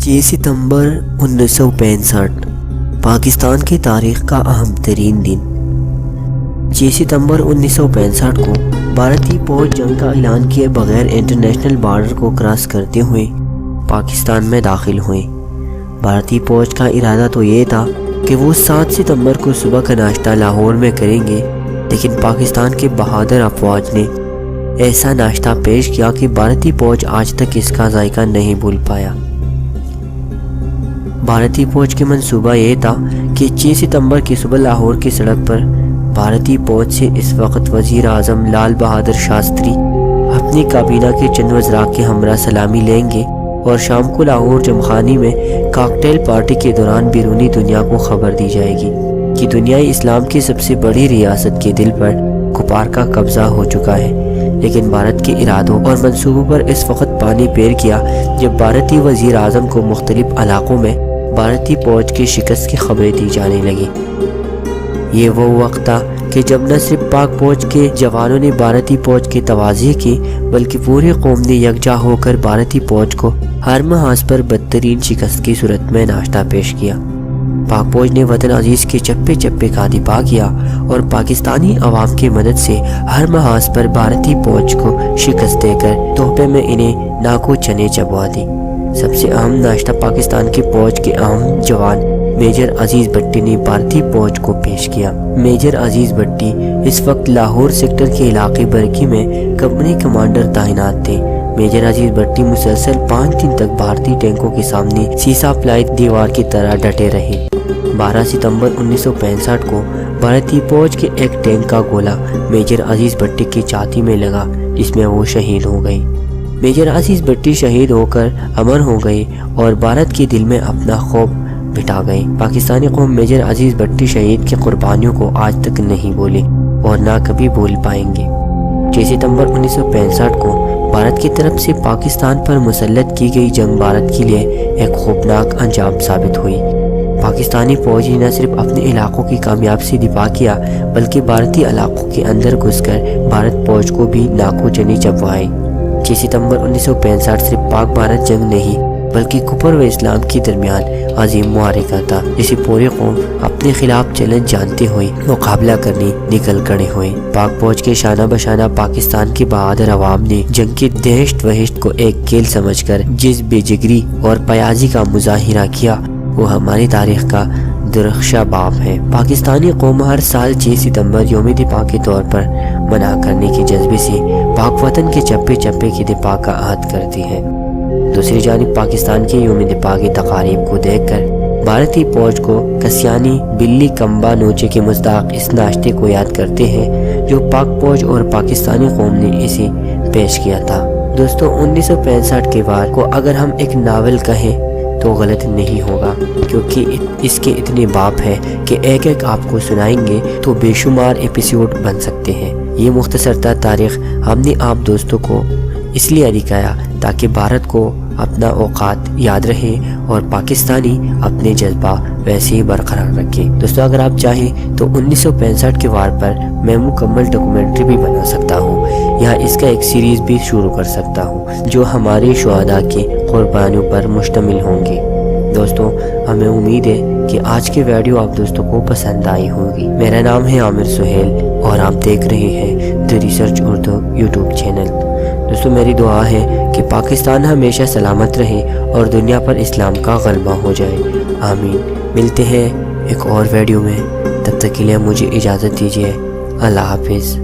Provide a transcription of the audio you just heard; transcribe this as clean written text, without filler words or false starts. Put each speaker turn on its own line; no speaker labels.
6 ستمبر 1965 پاکستان کی تاریخ کا اہم ترین دن۔ 6 ستمبر 1965 کو بھارتی فوج جنگ کا اعلان کیے بغیر انٹرنیشنل بارڈر کو کراس کرتے ہوئے پاکستان میں داخل ہوئے۔ بھارتی فوج کا ارادہ تو یہ تھا کہ وہ 7 ستمبر کو صبح کا ناشتہ لاہور میں کریں گے، لیکن پاکستان کے بہادر افواج نے ایسا ناشتہ پیش کیا کہ بھارتی فوج آج تک اس کا ذائقہ نہیں بھول پایا۔ بھارتی فوج کے منصوبہ یہ تھا کہ 6 ستمبر کی صبح لاہور کی سڑک پر بھارتی فوج سے اس وقت وزیر اعظم لال بہادر شاستری اپنی کابینہ کے چند وزراء کے ہمراہ سلامی لیں گے اور شام کو لاہور جمخانی میں کاکٹیل پارٹی کے دوران بیرونی دنیا کو خبر دی جائے گی کہ دنیائے اسلام کی سب سے بڑی ریاست کے دل پر کفار کا قبضہ ہو چکا ہے۔ لیکن بھارت کے ارادوں اور منصوبوں پر اس وقت پانی پیر کیا جب بھارتی وزیر اعظم کو مختلف علاقوں میں بھارتی فوج کی شکست کی خبریں دی جانے لگی۔ یہ وہ وقت تھا کہ جب نہ صرف پاک فوج کے جوانوں نے بھارتی فوج کی توازی کی، بلکہ پوری قوم نے یکجا ہو کر بھارتی فوج کو ہر محاذ پر بدترین شکست کی صورت میں ناشتہ پیش کیا۔ پاک فوج نے وطن عزیز کے چپے چپے کا دفاع کیا اور پاکستانی عوام کی مدد سے ہر محاذ پر بھارتی فوج کو شکست دے کر تحفے میں انہیں ناکو چنے چبوا دی۔ سب سے اہم ناشتہ پاکستان کی فوج کے اہم جوان میجر عزیز بھٹی نے بھارتی فوج کو پیش کیا۔ میجر عزیز بھٹی اس وقت لاہور سیکٹر کے علاقے برکی میں کمپنی کمانڈر تعینات تھے۔ میجر عزیز بھٹی مسلسل 5 دن تک بھارتی ٹینکوں کے سامنے سیسا پلائی دیوار کی طرح ڈٹے رہے۔ 12 ستمبر 1965 کو بھارتی فوج کے ایک ٹینک کا گولہ میجر عزیز بھٹی کی چھاتی میں لگا، جس میں وہ شہید ہو گئے۔ میجر عزیز بھٹی شہید ہو کر امر ہو گئے اور بھارت کے دل میں اپنا خوف بٹھا گئے۔ پاکستانی قوم میجر عزیز بھٹی شہید کی قربانیوں کو آج تک نہیں بھولی اور نہ کبھی بھول پائیں گے۔ 6 ستمبر 1965 کو بھارت کی طرف سے پاکستان پر مسلط کی گئی جنگ بھارت کے لیے ایک خوفناک انجام ثابت ہوئی۔ پاکستانی فوج نے نہ صرف اپنے علاقوں کی کامیاب سے دفاع کیا، بلکہ بھارتی علاقوں کے اندر گھس کر بھارت فوج کو بھی ناکو چنے چبوائے۔ 6 ستمبر 1965 صرف پاک بھارت جنگ نہیں بلکہ کفر و اسلام کے درمیان عظیم معرکہ تھا، جسے پوری قوم اپنے خلاف چیلنج جانتے ہوئے مقابلہ کرنے نکل کھڑے ہوئے۔ پاک فوج کے شانہ بشانہ پاکستان کے بہادر عوام نے جنگ کی دہشت وحشت کو ایک کھیل سمجھ کر جس بے جگری اور پیازی کا مظاہرہ کیا، وہ ہماری تاریخ کا درخشاں باب ہے۔ پاکستانی قوم ہر سال 6 ستمبر یوم دفاع کے طور پر منع کرنے کے جذبے سے پاک وطن کے چپے چپے کی دفاع کا عہد کرتی ہے۔ دوسری جانب پاکستان کے یوم دفاع کی تقاریب کو دیکھ کر بھارتی فوج کو کسیانی بلی کمبا نوچے کے مصداق اس ناشتے کو یاد کرتے ہیں جو پاک فوج اور پاکستانی قوم نے اسے پیش کیا تھا۔ دوستو، 1965 کے وار کو اگر ہم ایک ناول کہیں تو غلط نہیں ہوگا، کیونکہ اس کے اتنے باب ہیں کہ ایک ایک آپ کو سنائیں گے تو بے شمار ایپیسوڈ بن سکتے ہیں۔ یہ مختصر تر تاریخ ہم نے آپ دوستوں کو اس لیے دکھایا تاکہ بھارت کو اپنا اوقات یاد رہے اور پاکستانی اپنے جذبہ ویسے ہی برقرار رکھے۔ دوستو، اگر آپ چاہیں تو 1965 کے وار پر میں مکمل ڈاکومنٹری بھی بنا سکتا ہوں، یا اس کا ایک سیریز بھی شروع کر سکتا ہوں جو ہمارے شہداء کے قربانیوں پر مشتمل ہوں گے۔ دوستو، ہمیں امید ہے کہ آج کے ویڈیو آپ دوستوں کو پسند آئی ہوگی۔ میرا نام ہے عامر سہیل اور آپ دیکھ رہے ہیں the research Urdu YouTube channel. دوستو، میری دعا ہے کہ پاکستان ہمیشہ سلامت رہے اور دنیا پر اسلام کا غلبہ ہو جائے، آمین۔ ملتے ہیں ایک اور ویڈیو میں، تب تک کے لیے مجھے اجازت دیجیے۔ اللہ حافظ۔